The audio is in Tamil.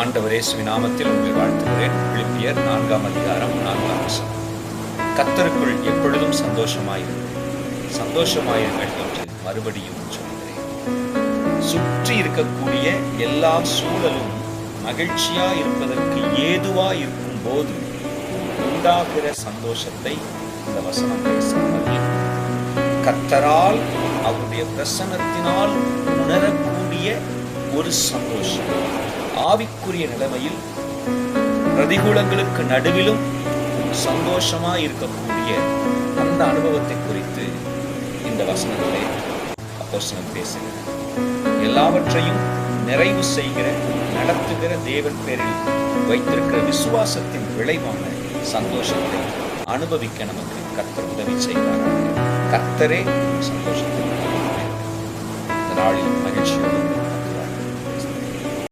ஆண்டவர் இயேசுவின் நாமத்தில் உங்களை வாழ்த்துகிறேன். பிலிப்பியர் 4ஆம் அதிகாரம் 4ஆம் வசனம். கர்த்தருக்குள் எப்பொழுதும் சந்தோஷமாயிருங்கள் என்று மறுபடியும் சொல்கிறேன். சுற்றி இருக்கக்கூடிய எல்லா சூழலும் மகிழ்ச்சியா இருப்பதற்கு ஏதுவா இருக்கும் போது உண்டாகிற சந்தோஷத்தை இந்த வசனம் பேசுகிறது. கர்த்தரால் அவருடைய பிரசன்னத்தினால் உணரக்கூடிய ஒரு சந்தோஷம், ஆவிக்குரிய நிலைமையில் பிரதிகூலங்களுக்கு நடுவிலும் சந்தோஷமா இருக்கக்கூடிய அந்த அனுபவத்தை குறித்து இந்த வசனத்திலே அப்போஸ்தலன் பேசுகிறார். எல்லாவற்றையும் நிறைவு செய்கிற நடத்துகிற தேவன் பேரில் வைத்திருக்கிற விசுவாசத்தின் விளைவான சந்தோஷத்தை அனுபவிக்க நமக்கு கர்த்தர் உதவி செய்வார். கர்த்தரே சந்தோஷத்தை இந்த நாளில் மகிழ்ச்சியோடு